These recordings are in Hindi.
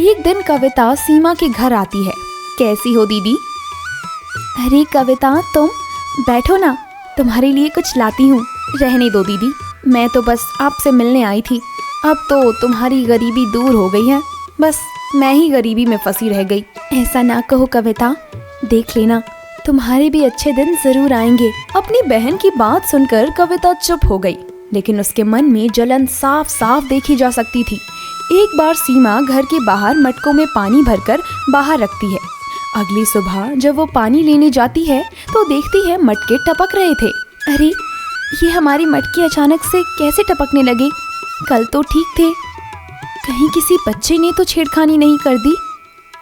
एक दिन कविता सीमा के घर आती है। कैसी हो दीदी? अरे कविता, तुम बैठो ना, तुम्हारे लिए कुछ लाती हूँ। रहने दो दीदी, मैं तो बस आपसे मिलने आई थी। अब तो तुम्हारी गरीबी दूर हो गई है, बस मैं ही गरीबी में फंसी रह गई। ऐसा ना कहो कविता, देख लेना तुम्हारे भी अच्छे दिन जरूर आएंगे। अपनी बहन की बात सुनकर कविता चुप हो गई, लेकिन उसके मन में जलन साफ साफ देखी जा सकती थी। एक बार सीमा घर के बाहर मटकों में पानी भरकर बाहर रखती है। अगली सुबह जब वो पानी लेने जाती है तो देखती है मटके टपक रहे थे। अरे, ये हमारी मटके अचानक से कैसे टपकने लगे? कल तो ठीक थे, कहीं किसी बच्चे ने तो छेड़खानी नहीं कर दी?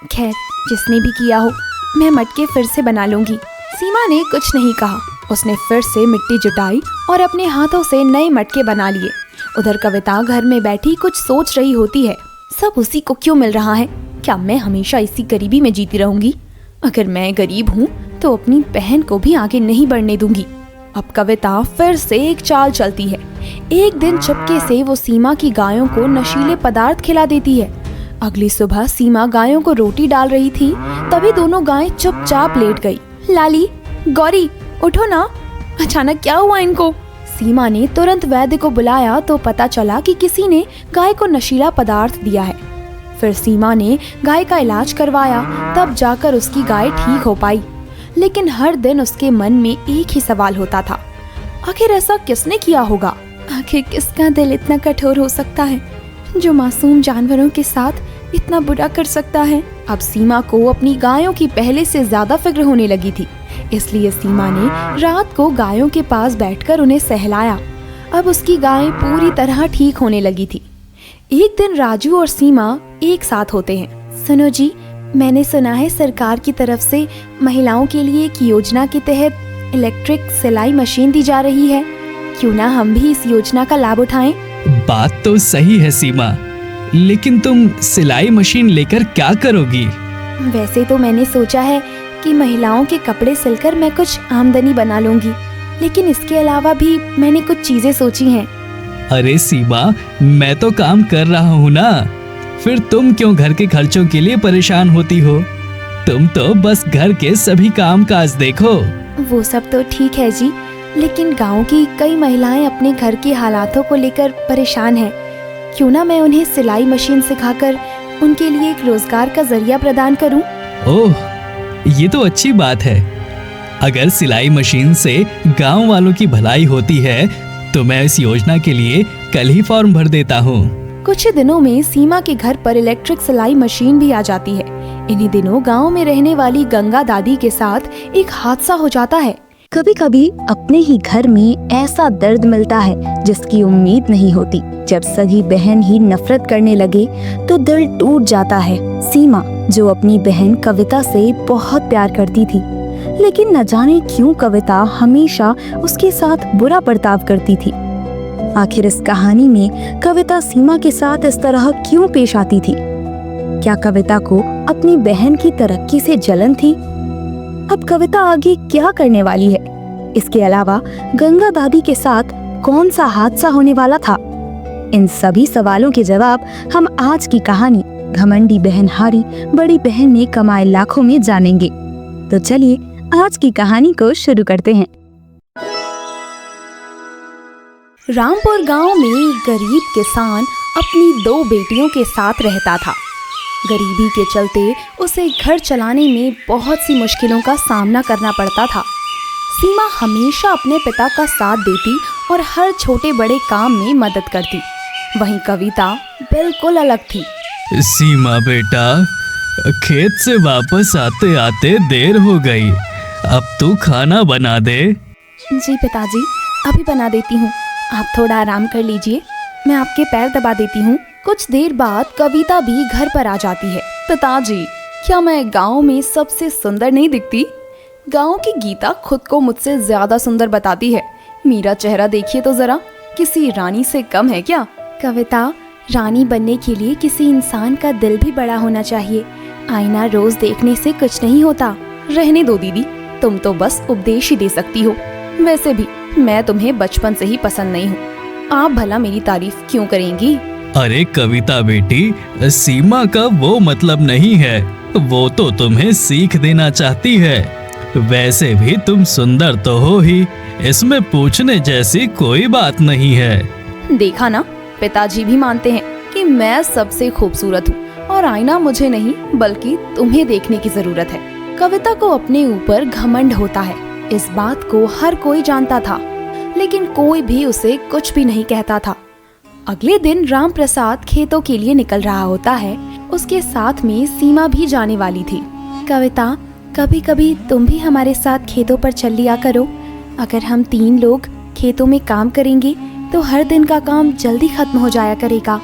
खैर, जिसने भी किया हो, मैं मटके फिर से बना लूंगी। सीमा ने कुछ नहीं कहा। उसने फिर से मिट्टी जुटाई और अपने हाथों से नए मटके बना लिए। उधर कविता घर में बैठी कुछ सोच रही होती है। सब उसी को क्यों मिल रहा है? क्या मैं हमेशा इसी गरीबी में जीती रहूंगी? अगर मैं गरीब हूँ तो अपनी बहन को भी आगे नहीं बढ़ने दूंगी। अब कविता फिर से एक चाल चलती है। एक दिन चुपके से वो सीमा की गायों को नशीले पदार्थ खिला देती है। अगली सुबह सीमा गायों को रोटी डाल रही थी, तभी दोनों गायें चुपचाप लेट गई। लाली, गौरी, उठो ना, अचानक क्या हुआ इनको? सीमा ने तुरंत वैद्य को बुलाया तो पता चला कि किसी ने गाय को नशीला पदार्थ दिया है। फिर सीमा ने गाय का इलाज करवाया, तब जाकर उसकी गाय ठीक हो पाई। लेकिन हर दिन उसके मन में एक ही सवाल होता था, आखिर ऐसा किसने किया होगा? आखिर किसका दिल इतना कठोर हो सकता है जो मासूम जानवरों के साथ इतना बुरा कर सकता है? अब सीमा को अपनी गायों की पहले से ज्यादा फिक्र होने लगी थी, इसलिए सीमा ने रात को गायों के पास बैठकर उन्हें सहलाया। अब उसकी गायें पूरी तरह ठीक होने लगी थी। एक दिन राजू और सीमा एक साथ होते हैं। सुनो जी, मैंने सुना है सरकार की तरफ से महिलाओं के लिए एक योजना के तहत इलेक्ट्रिक सिलाई मशीन दी जा रही है। क्यों ना हम भी इस योजना का लाभ उठाएं? बात तो सही है सीमा, लेकिन तुम सिलाई मशीन लेकर क्या करोगी? वैसे तो मैंने सोचा है कि महिलाओं के कपड़े सिलकर मैं कुछ आमदनी बना लूंगी, लेकिन इसके अलावा भी मैंने कुछ चीजें सोची हैं। अरे सीमा, मैं तो काम कर रहा हूँ ना, फिर तुम क्यों घर के खर्चों के लिए परेशान होती हो? तुम तो बस घर के सभी काम काज देखो। वो सब तो ठीक है जी, लेकिन गांव की कई महिलाएं अपने घर के हालातों को लेकर परेशान हैं। क्यों ना मैं उन्हें सिलाई मशीन सिखाकर उनके लिए एक रोजगार का जरिया प्रदान करूं? ओह, ये तो अच्छी बात है। अगर सिलाई मशीन से गांव वालों की भलाई होती है तो मैं इस योजना के लिए कल ही फॉर्म भर देता हूँ। कुछ ही दिनों में सीमा के घर पर इलेक्ट्रिक सिलाई मशीन भी आ जाती है। इन्हीं दिनों गांव में रहने वाली गंगा दादी के साथ एक हादसा हो जाता है। कभी कभी अपने ही घर में ऐसा दर्द मिलता है जिसकी उम्मीद नहीं होती। जब सगी बहन ही नफरत करने लगे तो दिल टूट जाता है। सीमा, जो अपनी बहन कविता से बहुत प्यार करती थी, लेकिन न जाने क्यों कविता हमेशा उसके साथ बुरा बर्ताव करती थी। आखिर इस कहानी में कविता सीमा के साथ इस तरह क्यों पेश आती थी? क्या कविता को अपनी बहन की तरक्की से जलन थी? अब कविता आगे क्या करने वाली है? इसके अलावा गंगा दादी के साथ कौन सा हादसा होने वाला था? इन सभी सवालों के जवाब हम आज की कहानी घमंडी बहन हारी बड़ी बहन ने कमाए लाखों में जानेंगे। तो चलिए आज की कहानी को शुरू करते हैं। रामपुर गांव में एक गरीब किसान अपनी 2 बेटियों के साथ रहता था। गरीबी के चलते उसे घर चलाने में बहुत सी मुश्किलों का सामना करना पड़ता था। सीमा हमेशा अपने पिता का साथ देती और हर छोटे बड़े काम में मदद करती। वहीं कविता बिल्कुल अलग थी। सीमा बेटा, खेत से वापस आते आते देर हो गई, अब तू खाना बना दे। जी पिताजी, अभी बना देती हूँ, आप थोड़ा आराम कर लीजिए, मैं आपके पैर दबा देती हूँ। कुछ देर बाद कविता भी घर पर आ जाती है। पिताजी, क्या मैं गांव में सबसे सुंदर नहीं दिखती? गांव की गीता खुद को मुझसे ज्यादा सुंदर बताती है। मेरा चेहरा देखिए तो जरा, किसी रानी से कम है क्या? कविता, रानी बनने के लिए किसी इंसान का दिल भी बड़ा होना चाहिए। आईना रोज देखने से कुछ नहीं होता। रहने दो दीदी, तुम तो बस उपदेश ही दे सकती हो। वैसे भी मैं तुम्हें बचपन से ही पसंद नहीं हूँ। आप भला मेरी तारीफ क्यों करेंगी? अरे कविता बेटी, सीमा का वो मतलब नहीं है, वो तो तुम्हें सीख देना चाहती है। वैसे भी तुम सुंदर तो हो ही, इसमें पूछने जैसी कोई बात नहीं है। देखा ना, पिताजी भी मानते हैं कि मैं सबसे खूबसूरत हूँ और आईना मुझे नहीं बल्कि तुम्हें देखने की जरूरत है। कविता को अपने ऊपर घमंड होता है, इस बात को हर कोई जानता था, लेकिन कोई भी उसे कुछ भी नहीं कहता था। अगले दिन राम प्रसाद खेतों के लिए निकल रहा होता है। उसके साथ में सीमा भी जाने वाली थी। कविता, कभी कभी तुम भी हमारे साथ खेतों पर चल लिया करो। अगर हम 3 लोग खेतों में काम करेंगे तो हर दिन का काम जल्दी खत्म हो जाया करेगा।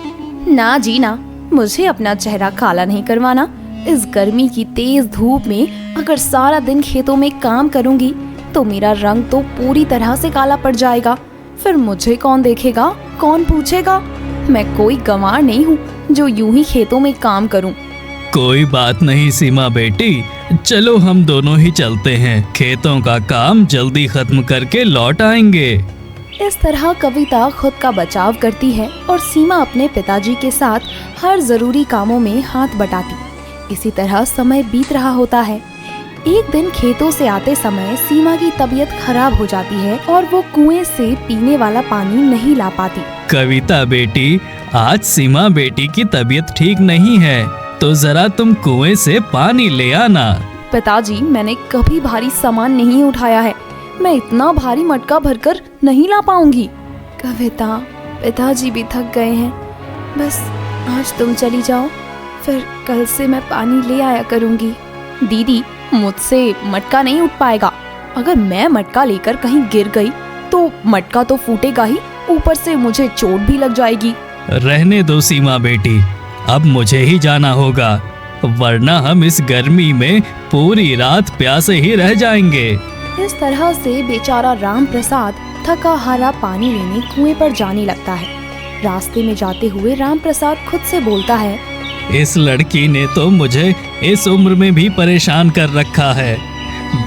ना जी ना, मुझे अपना चेहरा काला नहीं करवाना। इस गर्मी की तेज धूप में अगर सारा दिन खेतों में काम करूंगी तो मेरा रंग तो पूरी तरह से काला पड़ जाएगा। फिर मुझे कौन देखेगा, कौन पूछेगा? मैं कोई गंवार नहीं हूँ जो यूं ही खेतों में काम करूं। कोई बात नहीं सीमा बेटी, चलो हम दोनों ही चलते हैं, खेतों का काम जल्दी खत्म करके लौट आएंगे। इस तरह कविता खुद का बचाव करती है और सीमा अपने पिताजी के साथ हर जरूरी कामों में हाथ बटाती। इसी तरह समय बीत रहा होता है। एक दिन खेतों से आते समय सीमा की तबीयत खराब हो जाती है और वो कुएं से पीने वाला पानी नहीं ला पाती। कविता बेटी, आज सीमा बेटी की तबीयत ठीक नहीं है, तो जरा तुम कुएं से पानी ले आना। पिताजी, मैंने कभी भारी सामान नहीं उठाया है, मैं इतना भारी मटका भरकर नहीं ला पाऊंगी। कविता, पिताजी भी थक गए हैं, बस आज तुम चली जाओ, फिर कल से मैं पानी ले आया करूंगी। दीदी, मुझसे मटका नहीं उठ पाएगा। अगर मैं मटका लेकर कहीं गिर गई तो मटका तो फूटेगा ही, ऊपर से मुझे चोट भी लग जाएगी। रहने दो सीमा बेटी, अब मुझे ही जाना होगा, वरना हम इस गर्मी में पूरी रात प्यासे ही रह जाएंगे। इस तरह से बेचारा राम प्रसाद थका हारा पानी लेने कुएं पर जाने लगता है। रास्ते में जाते हुए राम प्रसाद खुद से बोलता है, इस लड़की ने तो मुझे इस उम्र में भी परेशान कर रखा है।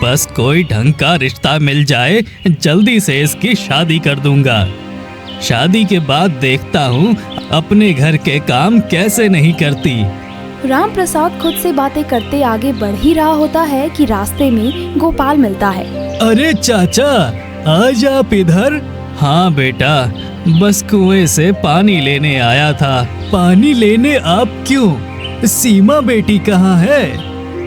बस कोई ढंग का रिश्ता मिल जाए, जल्दी से इसकी शादी कर दूंगा। शादी के बाद देखता हूँ अपने घर के काम कैसे नहीं करती। राम प्रसाद खुद से बातें करते आगे बढ़ ही रहा होता है कि रास्ते में गोपाल मिलता है। अरे चाचा, आज आप इधर? हाँ बेटा, बस कुएं से पानी लेने आया था। पानी लेने आप क्यों? सीमा बेटी कहाँ है?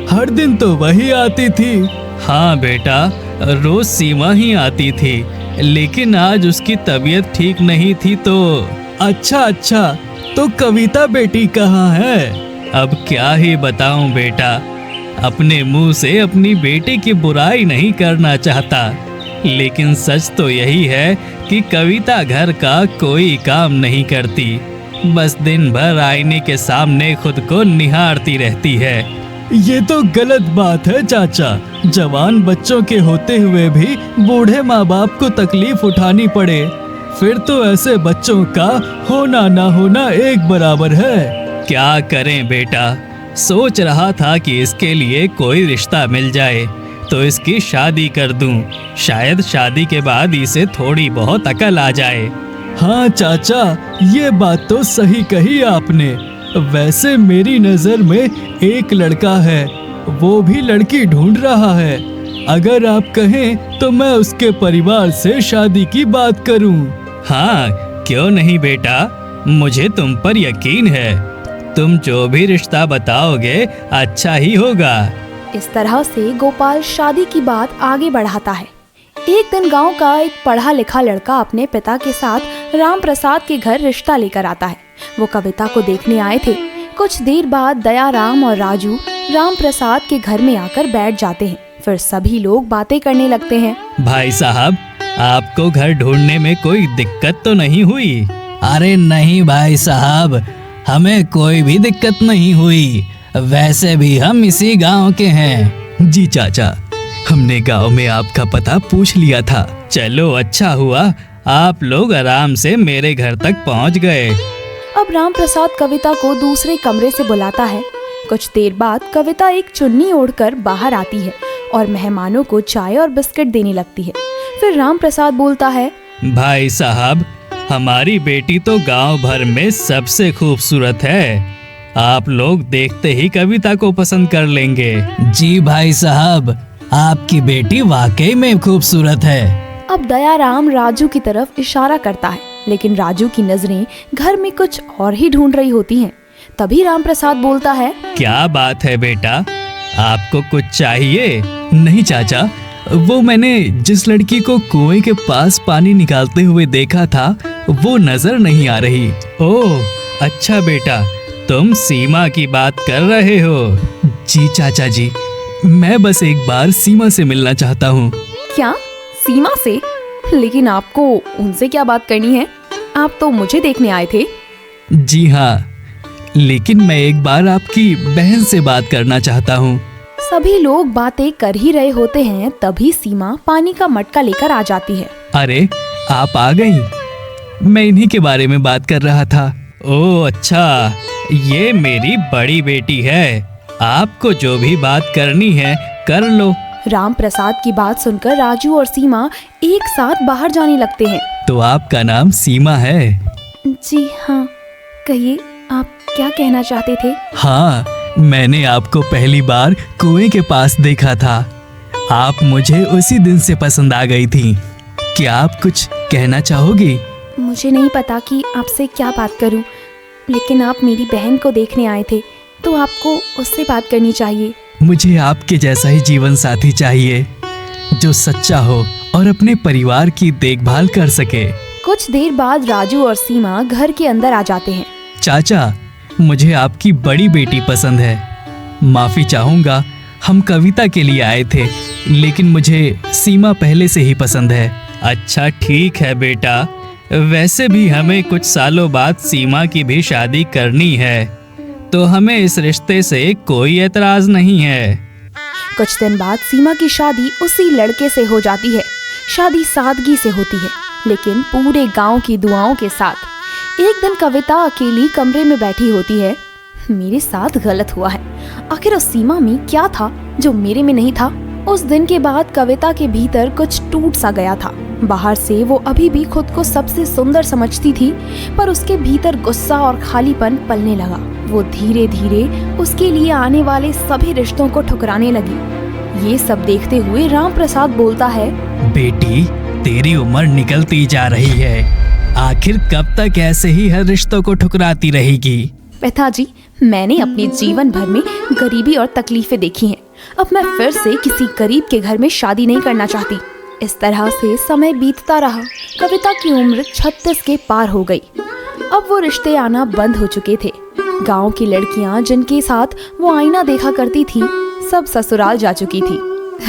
हर दिन तो वही आती थी। हाँ बेटा, रोज सीमा ही आती थी, लेकिन आज उसकी तबीयत ठीक नहीं थी तो। अच्छा, तो कविता बेटी कहाँ है? अब क्या ही बताऊं बेटा, अपने मुंह से अपनी बेटी की बुराई नहीं करना चाहता, लेकिन सच तो यही है कि कविता घर का कोई काम नहीं करती, बस दिन भर आईने के सामने खुद को निहारती रहती है। ये तो गलत बात है चाचा, जवान बच्चों के होते हुए भी बूढ़े माँ बाप को तकलीफ उठानी पड़े, फिर तो ऐसे बच्चों का होना ना होना एक बराबर है। क्या करें बेटा, सोच रहा था कि इसके लिए कोई रिश्ता मिल जाए तो इसकी शादी कर दूं, शायद शादी के बाद इसे थोड़ी बहुत अकल आ जाए। हाँ चाचा, ये बात तो सही कही आपने। वैसे मेरी नजर में एक लड़का है, वो भी लड़की ढूंढ रहा है। अगर आप कहें तो मैं उसके परिवार से शादी की बात करूं। हाँ, क्यों नहीं बेटा, मुझे तुम पर यकीन है, तुम जो भी रिश्ता बताओगे अच्छा ही होगा। इस तरह से गोपाल शादी की बात आगे बढ़ाता है। एक दिन गांव का एक पढ़ा लिखा लड़का अपने पिता के साथ राम प्रसाद के घर रिश्ता लेकर आता है। वो कविता को देखने आए थे। कुछ देर बाद दयाराम और राजू राम प्रसाद के घर में आकर बैठ जाते हैं। फिर सभी लोग बातें करने लगते हैं। भाई साहब, आपको घर ढूंढने में कोई दिक्कत तो नहीं हुई? अरे नहीं भाई साहब, हमें कोई भी दिक्कत नहीं हुई, वैसे भी हम इसी गांव के हैं। जी चाचा, हमने गांव में आपका पता पूछ लिया था। चलो अच्छा हुआ, आप लोग आराम से मेरे घर तक पहुंच गए। अब राम प्रसाद कविता को दूसरे कमरे से बुलाता है। कुछ देर बाद कविता एक चुन्नी ओढ़कर बाहर आती है और मेहमानों को चाय और बिस्किट देने लगती है। फिर राम प्रसाद बोलता है, भाई साहब, हमारी बेटी तो गांव भर में सबसे खूबसूरत है। आप लोग देखते ही कविता को पसंद कर लेंगे। जी भाई साहब, आपकी बेटी वाकई में खूबसूरत है। अब दयाराम राजू की तरफ इशारा करता है, लेकिन राजू की नजरें घर में कुछ और ही ढूंढ रही होती हैं। तभी राम प्रसाद बोलता है, क्या बात है बेटा, आपको कुछ चाहिए? नहीं चाचा, वो मैंने जिस लड़की को कुएं के पास पानी निकालते हुए देखा था वो नजर नहीं आ रही। ओह अच्छा बेटा, तुम सीमा की बात कर रहे हो? जी चाचा जी, मैं बस एक बार सीमा से मिलना चाहता हूँ। क्या सीमा से? लेकिन आपको उनसे क्या बात करनी है? आप तो मुझे देखने आए थे। जी हाँ, लेकिन मैं एक बार आपकी बहन से बात करना चाहता हूँ। सभी लोग बातें कर ही रहे होते हैं, तभी सीमा पानी का मटका लेकर आ जाती है। अरे आप आ गई, मैं इन्हीं के बारे में बात कर रहा था। ओह अच्छा, ये मेरी बड़ी बेटी है। आपको जो भी बात करनी है कर लो। राम प्रसाद की बात सुनकर राजू और सीमा एक साथ बाहर जाने लगते हैं। तो आपका नाम सीमा है? जी हाँ, कहिए आप क्या कहना चाहते थे? हाँ, मैंने आपको पहली बार कुएं के पास देखा था। आप मुझे उसी दिन से पसंद आ गई थी। क्या आप कुछ कहना चाहोगी? मुझे नहीं पता कि आपसे क्या बात करूं, लेकिन आप मेरी बहन को देखने आए थे तो आपको उससे बात करनी चाहिए। मुझे आपके जैसा ही जीवन साथी चाहिए, जो सच्चा हो और अपने परिवार की देखभाल कर सके। कुछ देर बाद राजू और सीमा घर के अंदर आ जाते हैं। चाचा, मुझे आपकी बड़ी बेटी पसंद है। माफी चाहूंगा, हम कविता के लिए आए थे, लेकिन मुझे सीमा पहले से ही पसंद है। अच्छा ठीक है बेटा, वैसे भी हमें कुछ सालों बाद सीमा की भी शादी करनी है, तो हमें इस रिश्ते से कोई एतराज नहीं है। कुछ दिन बाद सीमा की शादी उसी लड़के से हो जाती है। शादी सादगी से होती है, लेकिन पूरे गांव की दुआओं के साथ। एक दिन कविता अकेली कमरे में बैठी होती है। मेरे साथ गलत हुआ है, आखिर उस सीमा में क्या था जो मेरे में नहीं था? उस दिन के बाद कविता के भीतर कुछ टूट सा गया था। बाहर से वो अभी भी खुद को सबसे सुंदर समझती थी, पर उसके भीतर गुस्सा और खालीपन पलने लगा। वो धीरे धीरे उसके लिए आने वाले सभी रिश्तों को ठुकराने लगी। ये सब देखते हुए राम प्रसाद बोलता है, बेटी, तेरी उम्र निकलती जा रही है। आखिर कब तक ऐसे ही हर रिश्तों को ठुकराती रहेगी? पिताजी, मैंने अपने जीवन भर में गरीबी और तकलीफें देखी हैं। अब मैं फिर से किसी गरीब के घर में शादी नहीं करना चाहती। इस तरह से समय बीतता रहा। कविता की उम्र 36 के पार हो गई। अब वो रिश्ते आना बंद हो चुके थे। गांव की लड़कियां जिनके साथ वो आईना देखा करती थी, सब ससुराल जा चुकी थी।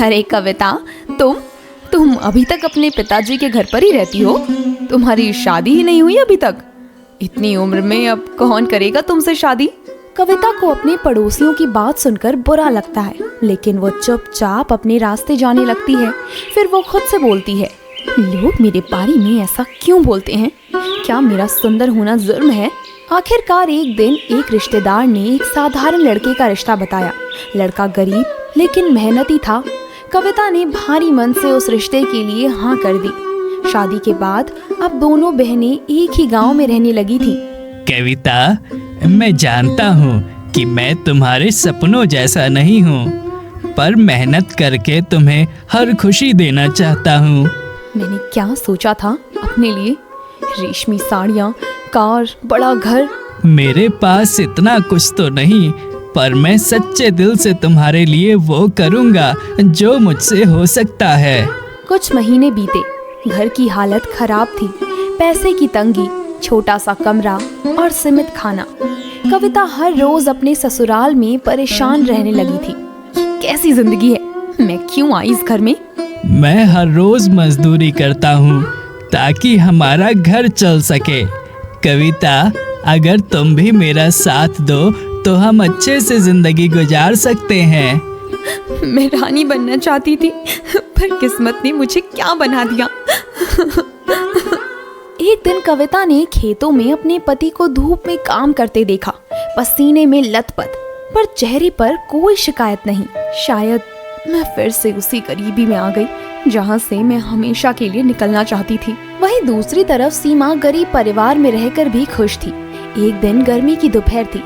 अरे कविता, तुम अभी तक अपने पिताजी के घर पर ही रहती हो? तुम्हारी शादी ही नहीं हुई अभी तक? इतनी उम्र में अब कौन करेगा तुमसे शादी? कविता को अपने पड़ोसियों की बात सुनकर बुरा लगता है, लेकिन वो चुपचाप अपने रास्ते जाने लगती है। फिर वो खुद से बोलती है, लोग मेरे बारे में ऐसा क्यों बोलते हैं? क्या मेरा सुंदर होना जुर्म है? आखिरकार एक दिन एक रिश्तेदार ने एक साधारण लड़के का रिश्ता बताया। लड़का गरीब लेकिन मेहनती था। कविता ने भारी मन से उस रिश्ते के लिए हाँ कर दी। शादी के बाद अब दोनों बहनें एक ही गांव में रहने लगी थी। कविता, मैं जानता हूँ कि मैं तुम्हारे सपनों जैसा नहीं हूँ, पर मेहनत करके तुम्हें हर खुशी देना चाहता हूँ। मैंने क्या सोचा था अपने लिए? रेशमी साड़ियाँ, कार, बड़ा घर। मेरे पास इतना कुछ तो नहीं, पर मैं सच्चे दिल से तुम्हारे लिए वो करूँगा जो मुझसे हो सकता है। कुछ महीने बीते। घर की हालत खराब थी। पैसे की तंगी, छोटा सा कमरा और सीमित खाना। कविता हर रोज अपने ससुराल में परेशान रहने लगी थी। ये कैसी जिंदगी है? मैं क्यों आई इस घर में? मैं हर रोज मजदूरी करता हूँ ताकि हमारा घर चल सके। कविता, अगर तुम भी मेरा साथ दो तो हम अच्छे से जिंदगी गुजार सकते हैं। मैं रानी बनना चाहती थी, पर किस्मत ने मुझे क्या बना दिया। एक दिन कविता ने खेतों में अपने पति को धूप में काम करते देखा, पसीने में लथपथ, पर चेहरे पर कोई शिकायत नहीं। शायद मैं फिर से उसी गरीबी में आ गई जहाँ से मैं हमेशा के लिए निकलना चाहती थी। वहीं दूसरी तरफ सीमा गरीब परिवार में रहकर भी खुश थी। एक दिन गर्मी की दोपहर थी।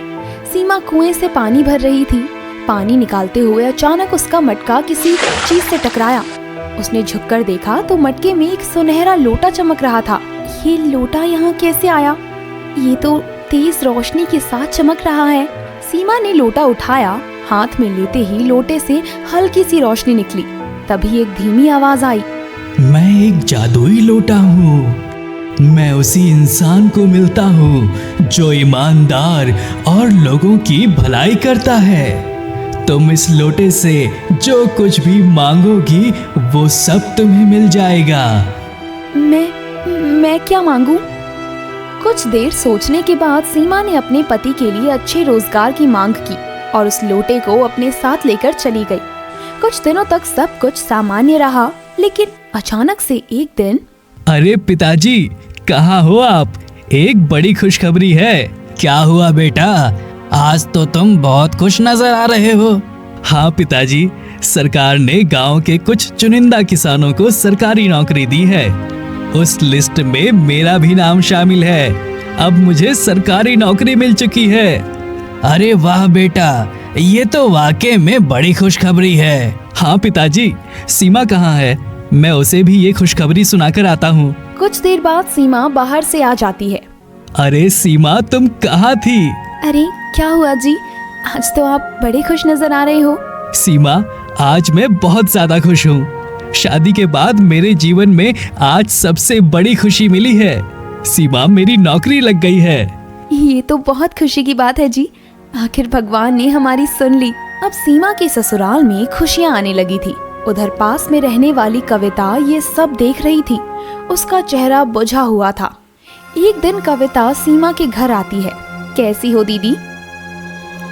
सीमा कुएं से पानी भर रही थी। पानी निकालते हुए अचानक उसका मटका किसी चीज से टकराया। उसने झुककर देखा तो मटके में एक सुनहरा लोटा चमक रहा था। ये लोटा यहाँ कैसे आया? ये तो तेज रोशनी के साथ चमक रहा है। सीमा ने लोटा उठाया। हाथ में लेते ही लोटे से हल्की सी रोशनी निकली। तभी एक धीमी आवाज आई। मैं एक जादुई लोटा हूँ। मैं उसी इंसान को मिलता हूँ जो ईमानदार और लोगों की भलाई करता है। तुम इस लोटे से जो कुछ भी मांगोगी वो सब तुम्हें मिल जाएगा। मैं क्या मांगू? कुछ देर सोचने के बाद सीमा ने अपने पति के लिए अच्छे रोजगार की मांग की और उस लोटे को अपने साथ लेकर चली गई। कुछ दिनों तक सब कुछ सामान्य रहा, लेकिन अचानक से एक दिन। अरे पिताजी, कहाँ हो आप? एक बड़ी खुशखबरी है। क्या हुआ बेटा? आज तो तुम बहुत खुश नजर आ रहे हो। हाँ पिताजी, सरकार ने गांव के कुछ चुनिंदा किसानों को सरकारी नौकरी दी है। उस लिस्ट में मेरा भी नाम शामिल है। अब मुझे सरकारी नौकरी मिल चुकी है। अरे वाह बेटा, ये तो वाकई में बड़ी खुशखबरी है। हाँ पिताजी, सीमा कहाँ है? मैं उसे भी ये खुशखबरी सुनाकर आता हूँ। कुछ देर बाद सीमा बाहर से आ जाती है। अरे सीमा, तुम कहाँ थी? अरे क्या हुआ जी? आज तो आप बड़े खुश नजर आ रहे हो। सीमा, आज मैं बहुत ज्यादा खुश हूँ। शादी के बाद मेरे जीवन में आज सबसे बड़ी खुशी मिली है। सीमा, मेरी नौकरी लग गई है। ये तो बहुत खुशी की बात है जी। आखिर भगवान ने हमारी सुन ली। अब सीमा के ससुराल में खुशियाँ आने लगी थी। उधर पास में रहने वाली कविता ये सब देख रही थी। उसका चेहरा बुझा हुआ था। एक दिन कविता सीमा के घर आती है। कैसी हो दीदी?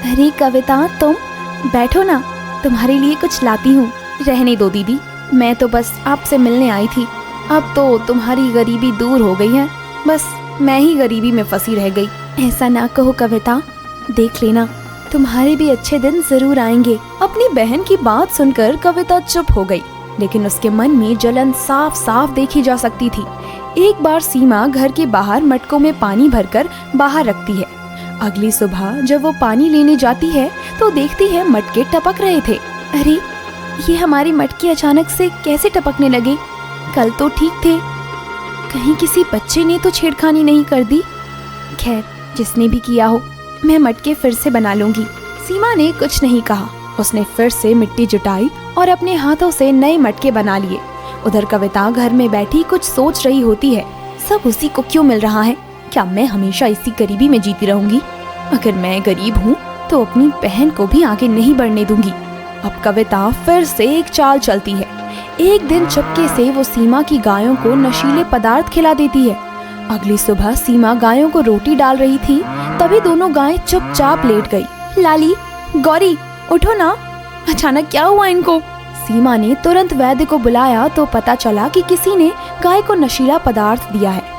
अरे कविता, तुम बैठो ना, तुम्हारे लिए कुछ लाती हूँ। रहने दो दीदी, मैं तो बस आपसे मिलने आई थी। अब तो तुम्हारी गरीबी दूर हो गई है, बस मैं ही गरीबी में फंसी रह गई। ऐसा ना कहो कविता, देख लेना तुम्हारे भी अच्छे दिन जरूर आएंगे। अपनी बहन की बात सुनकर कविता चुप हो गई, लेकिन उसके मन में जलन साफ साफ देखी जा सकती थी। एक बार सीमा घर के बाहर मटकों में पानी भरकर बाहर रखती है। अगली सुबह जब वो पानी लेने जाती है तो देखती है मटके टपक रहे थे। अरे ये हमारे मटके अचानक से कैसे टपकने लगे? कल तो ठीक थे। कहीं किसी बच्चे ने तो छेड़खानी नहीं कर दी? खैर, जिसने भी किया हो, मैं मटके फिर से बना लूंगी। सीमा ने कुछ नहीं कहा। उसने फिर से मिट्टी जुटाई और अपने हाथों से नए मटके बना लिए। उधर कविता घर में बैठी कुछ सोच रही होती है। सब उसी को क्यों मिल रहा है? क्या मैं हमेशा इसी गरीबी में जीती रहूंगी? अगर मैं गरीब हूँ तो अपनी बहन को भी आगे नहीं बढ़ने दूंगी। अब कविता फिर से एक चाल चलती है। एक दिन चुपके से वो सीमा की गायों को नशीले पदार्थ खिला देती है। अगली सुबह सीमा गायों को रोटी डाल रही थी, तभी दोनों गायें चुपचाप लेट गई। लाली, गौरी, उठो ना, अचानक क्या हुआ इनको? सीमा ने तुरंत वैद्य को बुलाया तो पता चला कि किसी ने गाय को नशीला पदार्थ दिया है।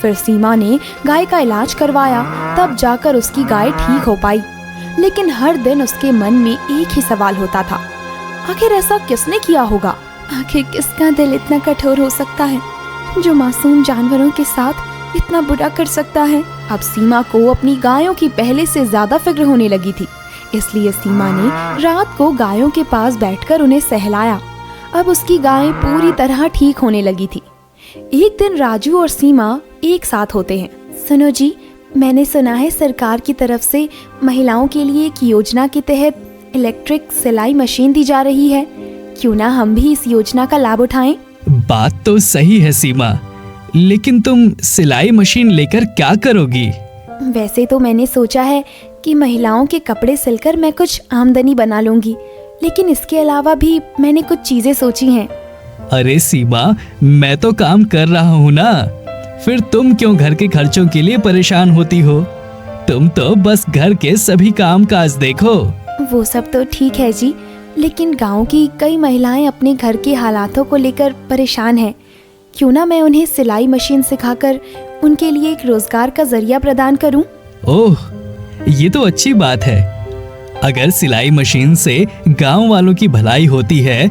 फिर सीमा ने गाय का इलाज करवाया, तब जाकर उसकी गाय ठीक हो पाई। लेकिन हर दिन उसके मन में एक ही सवाल होता था, आखिर ऐसा किसने किया होगा? आखिर किसका दिल इतना कठोर हो सकता है जो मासूम जानवरों के साथ इतना बुरा कर सकता है? अब सीमा को अपनी गायों की पहले से ज्यादा फिक्र होने लगी थी, इसलिए सीमा ने रात को गायों के पास बैठकर उन्हें सहलाया। अब उसकी गायें पूरी तरह ठीक होने लगी थी। एक दिन राजू और सीमा एक साथ होते हैं। सुनो जी, मैंने सुना है सरकार की तरफ से महिलाओं के लिए एक योजना के तहत इलेक्ट्रिक सिलाई मशीन दी जा रही है। क्यों ना हम भी इस योजना का लाभ उठाएं? बात तो सही है सीमा, लेकिन तुम सिलाई मशीन लेकर क्या करोगी? वैसे तो मैंने सोचा है कि महिलाओं के कपड़े सिलकर मैं कुछ आमदनी बना लूंगी, लेकिन इसके अलावा भी मैंने कुछ चीजें सोची हैं। अरे सीमा, मैं तो काम कर रहा हूँ ना, फिर तुम क्यों घर के खर्चों के लिए परेशान होती हो? तुम तो बस घर के सभी काम काज देखो। वो सब तो ठीक है जी, लेकिन गांव की कई महिलाएं अपने घर के हालातों को लेकर परेशान हैं। क्यों ना मैं उन्हें सिलाई मशीन सिखाकर उनके लिए एक रोजगार का जरिया प्रदान करूं? ओह, ये तो अच्छी बात है। अगर सिलाई मशीन से गांव वालों की भलाई होती है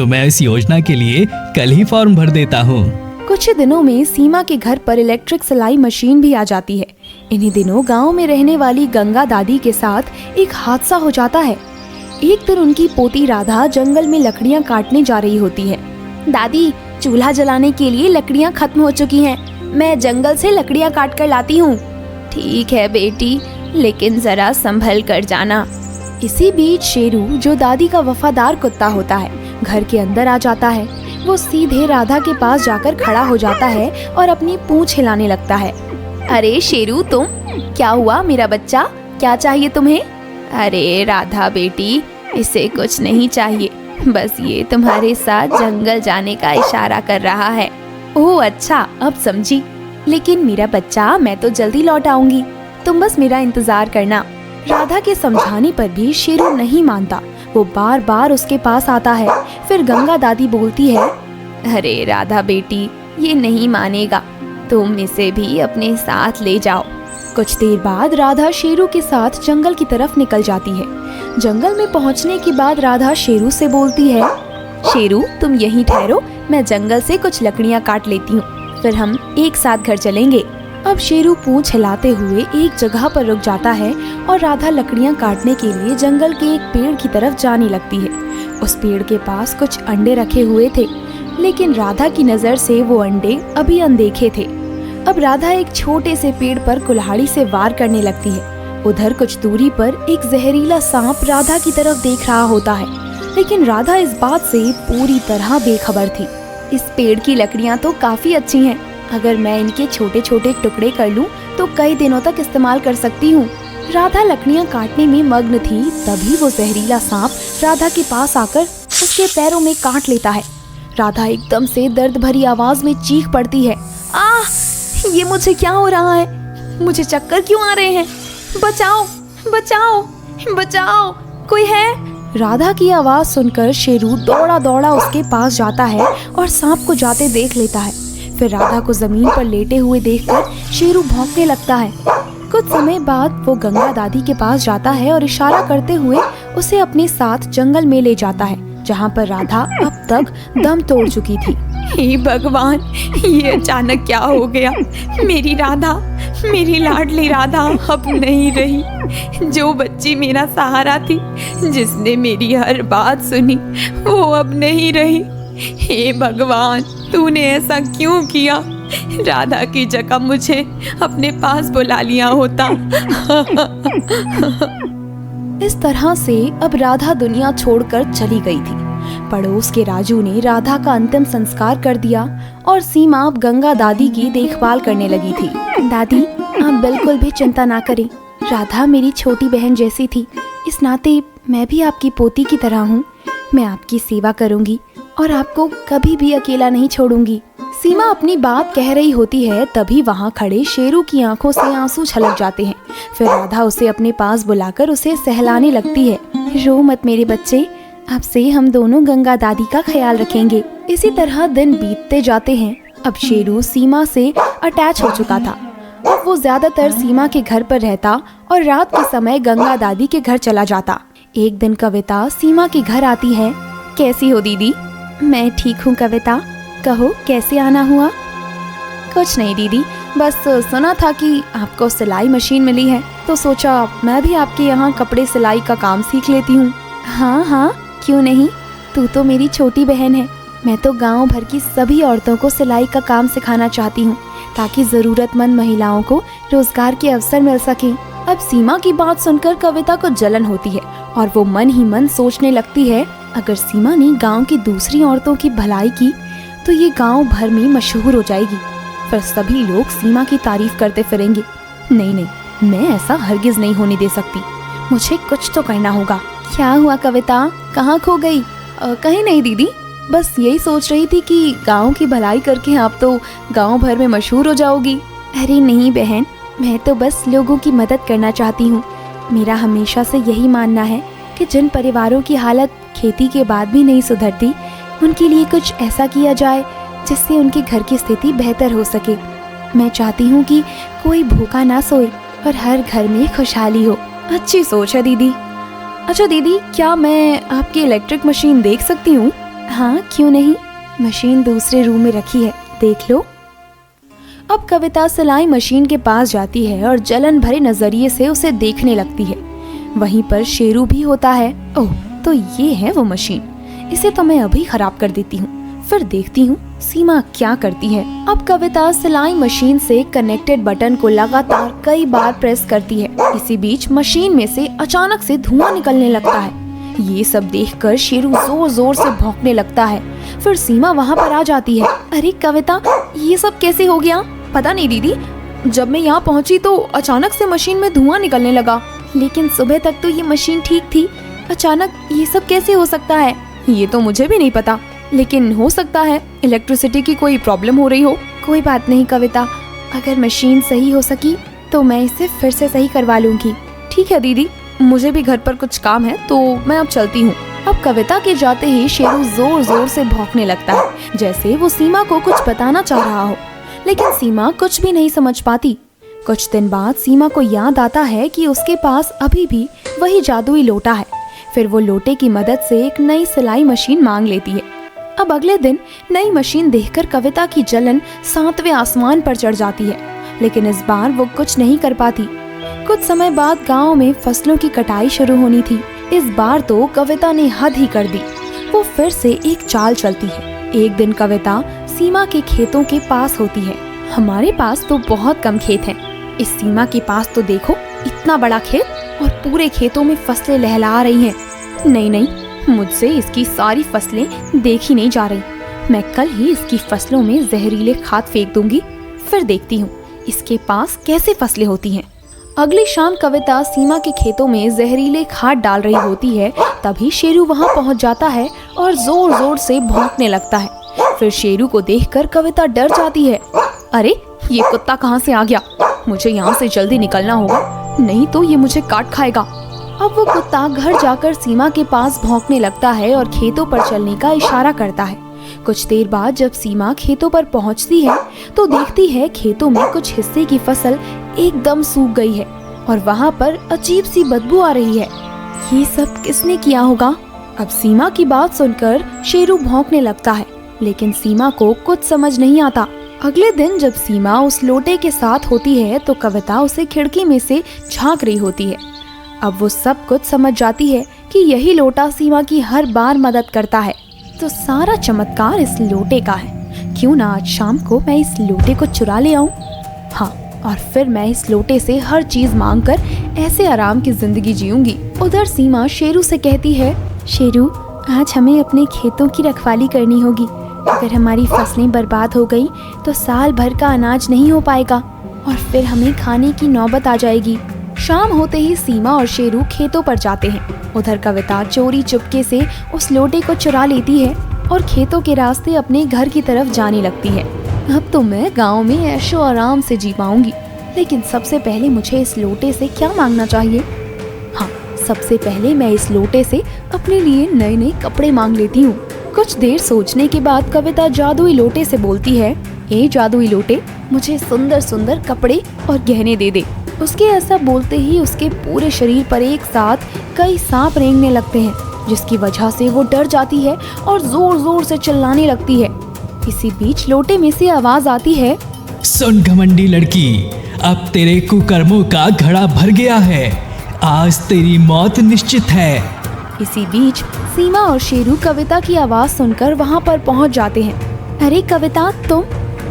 तो मैं इस योजना के लिए कल ही फॉर्म भर देता हूँ। कुछ ही दिनों में सीमा के घर पर इलेक्ट्रिक सिलाई मशीन भी आ जाती है। इन्हीं दिनों गांव में रहने वाली गंगा दादी के साथ एक हादसा हो जाता है। एक दिन उनकी पोती राधा जंगल में लकड़ियां काटने जा रही होती है। दादी, चूल्हा जलाने के लिए लकड़ियां खत्म हो चुकी हैं। मैं जंगल से लकड़ियां काट कर लाती हूँ। ठीक है बेटी, लेकिन जरा संभल कर जाना। इसी बीच शेरू, जो दादी का वफादार कुत्ता होता है, घर के अंदर आ जाता है। वो सीधे राधा के पास जाकर खड़ा हो जाता है और अपनी पूंछ हिलाने लगता है। अरे शेरू, तुम? क्या हुआ मेरा बच्चा? क्या चाहिए तुम्हें? अरे राधा बेटी, इसे कुछ नहीं चाहिए, बस ये तुम्हारे साथ जंगल जाने का इशारा कर रहा है। ओह अच्छा, अब समझी। लेकिन मेरा बच्चा, मैं तो जल्दी लौट आऊंगी, तुम बस मेरा इंतजार करना। राधा के समझाने पर भी शेरू नहीं मानता। वो बार बार उसके पास आता है। फिर गंगा दादी बोलती है, अरे राधा बेटी, ये नहीं मानेगा, तुम इसे भी अपने साथ ले जाओ। कुछ देर बाद राधा शेरू के साथ जंगल की तरफ निकल जाती है। जंगल में पहुंचने के बाद राधा शेरू से बोलती है, शेरू तुम यहीं ठहरो, मैं जंगल से कुछ लकड़ियां काट लेती हूँ, फिर हम एक साथ घर चलेंगे। अब शेरू पूंछ हिलाते हुए एक जगह पर रुक जाता है और राधा लकड़ियां काटने के लिए जंगल के एक पेड़ की तरफ जाने लगती है। उस पेड़ के पास कुछ अंडे रखे हुए थे, लेकिन राधा की नजर से वो अंडे अभी अनदेखे थे। अब राधा एक छोटे से पेड़ पर कुल्हाड़ी से वार करने लगती है। उधर कुछ दूरी पर एक जहरीला सांप राधा की तरफ देख रहा होता है, लेकिन राधा इस बात से पूरी तरह बेखबर थी। इस पेड़ की लकड़ियां तो काफी अच्छी हैं। अगर मैं इनके छोटे छोटे टुकड़े कर लूं तो कई दिनों तक इस्तेमाल कर सकती हूँ। राधा लकड़ियां काटने में मग्न थी, तभी वो जहरीला सांप राधा के पास आकर उसके पैरों में काट लेता है। राधा एकदम से दर्द भरी आवाज में चीख पड़ती है, आह! ये मुझे क्या हो रहा है? मुझे चक्कर क्यों आ रहे हैं? बचाओ, बचाओ, बचाओ, कोई है? राधा की आवाज सुनकर शेरू दौड़ा दौड़ा उसके पास जाता है और सांप को जाते देख लेता है। फिर राधा को जमीन पर लेटे हुए देखकर शेरू भौंकने लगता है। कुछ समय बाद वो गंगा दादी के पास जाता है और इशारा करते हुए उसे अपने साथ जंगल में ले जाता है, जहाँ पर राधा अब तक दम तोड़ चुकी थी। हे भगवान, ये अचानक क्या हो गया? मेरी राधा, मेरी लाडली राधा अब नहीं रही। जो बच्ची मेरा सहारा थी, जिसने मेरी हर बात सुनी, वो अब नहीं रही। हे भगवान, तूने ऐसा क्यों किया? राधा की जगह मुझे अपने पास बुला लिया होता। इस तरह से अब राधा दुनिया छोड़कर चली गई थी। पड़ोस के राजू ने राधा का अंतिम संस्कार कर दिया और सीमा अब गंगा दादी की देखभाल करने लगी थी। दादी, आप बिल्कुल भी चिंता ना करें। राधा मेरी छोटी बहन जैसी थी, इस नाते मैं भी आपकी पोती की तरह हूँ। मैं आपकी सेवा करूँगी और आपको कभी भी अकेला नहीं छोड़ूंगी। सीमा अपनी बात कह रही होती है, तभी वहाँ खड़े शेरू की आंखों से आंसू छलक जाते हैं। फिर राधा उसे अपने पास बुलाकर उसे सहलाने लगती है। रो मत मेरे बच्चे, अब से हम दोनों गंगा दादी का ख्याल रखेंगे। इसी तरह दिन बीतते जाते हैं। अब शेरू सीमा से अटैच हो चुका था। अब वो ज्यादातर सीमा के घर पर रहता और रात के समय गंगा दादी के घर चला जाता। एक दिन कविता सीमा के घर आती है। कैसी हो दीदी? मैं ठीक हूँ कविता, कहो कैसे आना हुआ? कुछ नहीं दीदी, बस सुना था कि आपको सिलाई मशीन मिली है, तो सोचा मैं भी आपके यहाँ कपड़े सिलाई का काम सीख लेती हूँ। हाँ हाँ, क्यों नहीं, तू तो मेरी छोटी बहन है। मैं तो गांव भर की सभी औरतों को सिलाई का काम सिखाना चाहती हूँ, ताकि जरूरतमंद महिलाओं को रोजगार के अवसर मिल सके। अब सीमा की बात सुनकर कविता को जलन होती है और वो मन ही मन सोचने लगती है, अगर सीमा ने गांव की दूसरी औरतों की भलाई की तो ये गांव भर में मशहूर हो जाएगी। फिर सभी लोग सीमा की तारीफ करते फिरेंगे। नहीं नहीं, मैं ऐसा हरगिज नहीं होने दे सकती। मुझे कुछ तो करना होगा। क्या हुआ कविता, कहाँ खो गई? कहीं नहीं दीदी, बस यही सोच रही थी कि गांव की भलाई करके आप तो गांव भर में मशहूर हो जाओगी। अरे नहीं बहन, मैं तो बस लोगों की मदद करना चाहती हूँ। मेरा हमेशा से यही मानना है कि जिन परिवारों की हालत खेती के बाद भी नहीं सुधरती, उनके लिए कुछ ऐसा किया जाए जिससे उनके घर की स्थिति बेहतर हो सके। मैं चाहती हूँ कि कोई भूखा ना सोए और हर घर में खुशहाली हो। अच्छी सोच है दीदी। अच्छा दीदी, क्या मैं आपकी इलेक्ट्रिक मशीन देख सकती हूँ? हाँ क्यों नहीं, मशीन दूसरे रूम में रखी है, देख लो। अब कविता सिलाई मशीन के पास जाती है और जलन भरे नजरिए से उसे देखने लगती है। वहीं पर शेरू भी होता है। ओह, तो ये है वो मशीन, इसे तो मैं अभी खराब कर देती हूँ, फिर देखती हूँ सीमा क्या करती है। अब कविता सिलाई मशीन से कनेक्टेड बटन को लगातार कई बार प्रेस करती है। इसी बीच मशीन में से अचानक से धुआं निकलने लगता है। ये सब देखकर शेरू जोर जोर से भौंकने लगता है। फिर सीमा वहाँ पर आ जाती है। अरे कविता, ये सब कैसे हो गया? पता नहीं दीदी, जब मैं यहाँ पहुँची तो अचानक से मशीन में धुआं निकलने लगा, लेकिन सुबह तक तो ये मशीन ठीक थी, अचानक ये सब कैसे हो सकता है? ये तो मुझे भी नहीं पता, लेकिन हो सकता है इलेक्ट्रिसिटी की कोई प्रॉब्लम हो रही हो। कोई बात नहीं कविता, अगर मशीन सही हो सकी तो मैं इसे फिर से सही करवा लूंगी। ठीक है दीदी, मुझे भी घर पर कुछ काम है तो मैं अब चलती हूँ। अब कविता के जाते ही शेरू जोर जोर से भौंकने लगता है, जैसे वो सीमा को कुछ बताना चाह रहा हो, लेकिन सीमा कुछ भी नहीं समझ पाती। कुछ दिन बाद सीमा को याद आता है कि उसके पास अभी भी वही जादुई लोटा है। फिर वो लोटे की मदद से एक नई सिलाई मशीन मांग लेती है। अब अगले दिन नई मशीन देखकर कविता की जलन 7वें आसमान पर चढ़ जाती है, लेकिन इस बार वो कुछ नहीं कर पाती। कुछ समय बाद गांव में फसलों की कटाई शुरू होनी थी। इस बार तो कविता ने हद ही कर दी। वो फिर से एक चाल चलती है। एक दिन कविता सीमा के खेतों के पास होती है। हमारे पास तो बहुत कम खेत हैं, इस सीमा के पास तो देखो इतना बड़ा खेत और पूरे खेतों में फसलें लहला रही हैं। नहीं नहीं, मुझसे इसकी सारी फसलें देखी नहीं जा रही। मैं कल ही इसकी फसलों में जहरीले खाद फेंक दूंगी, फिर देखती हूँ इसके पास कैसे फसलें होती हैं। अगली शाम कविता सीमा के खेतों में जहरीले खाद डाल रही होती है। तभी शेरू वहाँ पहुँच जाता है और जोर जोर से भौंकने लगता है। फिर शेरू को देखकर कविता डर जाती है। अरे ये कुत्ता कहाँ से आ गया? मुझे यहाँ से जल्दी निकलना होगा, नहीं तो ये मुझे काट खाएगा। अब वो कुत्ता घर जाकर सीमा के पास भौंकने लगता है और खेतों पर चलने का इशारा करता है। कुछ देर बाद जब सीमा खेतों पर पहुंचती है तो देखती है खेतों में कुछ हिस्से की फसल एकदम सूख गई है और वहाँ पर अजीब सी बदबू आ रही है। ये सब किसने किया होगा? अब सीमा की बात सुनकर शेरू भौंकने लगता है, लेकिन सीमा को कुछ समझ नहीं आता। अगले दिन जब सीमा उस लोटे के साथ होती है तो कविता उसे खिड़की में से झांक रही होती है। अब वो सब कुछ समझ जाती है कि यही लोटा सीमा की हर बार मदद करता है, तो सारा चमत्कार इस लोटे का है। क्यों ना आज शाम को मैं इस लोटे को चुरा ले आऊं? हाँ, और फिर मैं इस लोटे से हर चीज मांगकर ऐसे आराम की जिंदगी जीऊंगी। उधर सीमा शेरू से कहती है, शेरू, आज हमें अपने खेतों की रखवाली करनी होगी। अगर हमारी फसलें बर्बाद हो गई तो साल भर का अनाज नहीं हो पाएगा और फिर हमें खाने की नौबत आ जाएगी। शाम होते ही सीमा और शेरू खेतों पर जाते हैं। उधर कविता चोरी चुपके से उस लोटे को चुरा लेती है और खेतों के रास्ते अपने घर की तरफ जाने लगती है। अब तो मैं गांव में ऐशो आराम से जी पाऊंगी, लेकिन सबसे पहले मुझे इस लोटे से क्या मांगना चाहिए? हाँ, सबसे पहले मैं इस लोटे से अपने लिए नए नए कपड़े मांग लेती हूँ। कुछ देर सोचने के बाद कविता जादुई लोटे से बोलती है, ए जादुई लोटे, मुझे सुंदर सुंदर कपड़े और गहने दे दे। उसके ऐसा बोलते ही उसके पूरे शरीर पर एक साथ कई सांप रेंगने लगते हैं, जिसकी वजह से वो डर जाती है और जोर जोर से चिल्लाने लगती है। इसी बीच लोटे में से आवाज आती है, सुन घमंडी लड़की, अब तेरे कुकर्मों का घड़ा भर गया है, आज तेरी मौत निश्चित है। इसी बीच सीमा और शेरू कविता की आवाज सुनकर वहाँ पर पहुँच जाते हैं। अरे कविता, तुम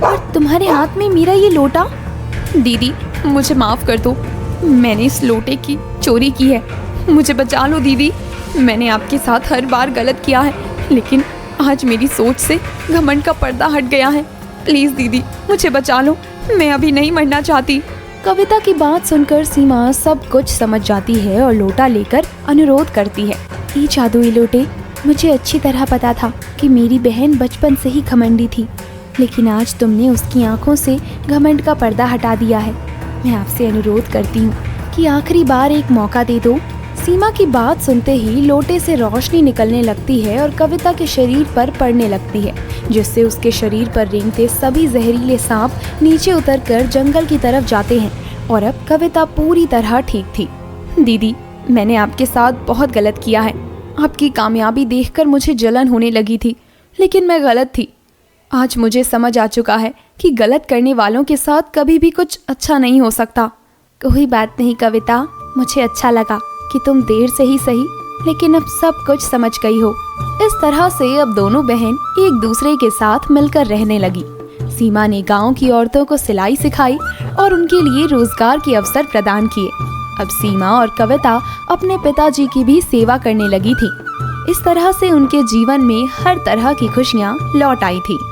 और तुम्हारे हाथ में मेरा ये लोटा? दीदी, मुझे माफ कर दो, मैंने इस लोटे की चोरी की है, मुझे बचा लो दीदी। मैंने आपके साथ हर बार गलत किया है, लेकिन आज मेरी सोच से घमंड का पर्दा हट गया है। प्लीज दीदी, मुझे बचा लो, मैं अभी नहीं मरना चाहती। कविता की बात सुनकर सीमा सब कुछ समझ जाती है और लोटा लेकर अनुरोध करती है, ये जादुई लोटे, मुझे अच्छी तरह पता था कि मेरी बहन बचपन से ही घमंडी थी, लेकिन आज तुमने उसकी आंखों से घमंड का पर्दा हटा दिया है। मैं आपसे अनुरोध करती हूँ कि आखिरी बार एक मौका दे दो। सीमा की बात सुनते ही लोटे से रोशनी निकलने लगती है और कविता के शरीर पर पड़ने लगती है, जिससे उसके शरीर पर रेंगते सभी जहरीले सांप नीचे उतरकर जंगल की तरफ जाते हैं और अब कविता पूरी तरह ठीक थी। दीदी, मैंने आपके साथ बहुत गलत किया है। आपकी कामयाबी देखकर मुझे जलन होने लगी थी लेकिन मैं गलत थी। आज मुझे समझ आ चुका है कि गलत करने वालों के साथ कभी भी कुछ अच्छा नहीं हो सकता। कोई बात नहीं कविता, मुझे अच्छा लगा कि तुम देर से ही सही लेकिन अब सब कुछ समझ गई हो। इस तरह से अब दोनों बहन एक दूसरे के साथ मिलकर रहने लगी। सीमा ने गांव की औरतों को सिलाई सिखाई और उनके लिए रोजगार के अवसर प्रदान किए। अब सीमा और कविता अपने पिताजी की भी सेवा करने लगी थी। इस तरह से उनके जीवन में हर तरह की खुशियां लौट आई थी।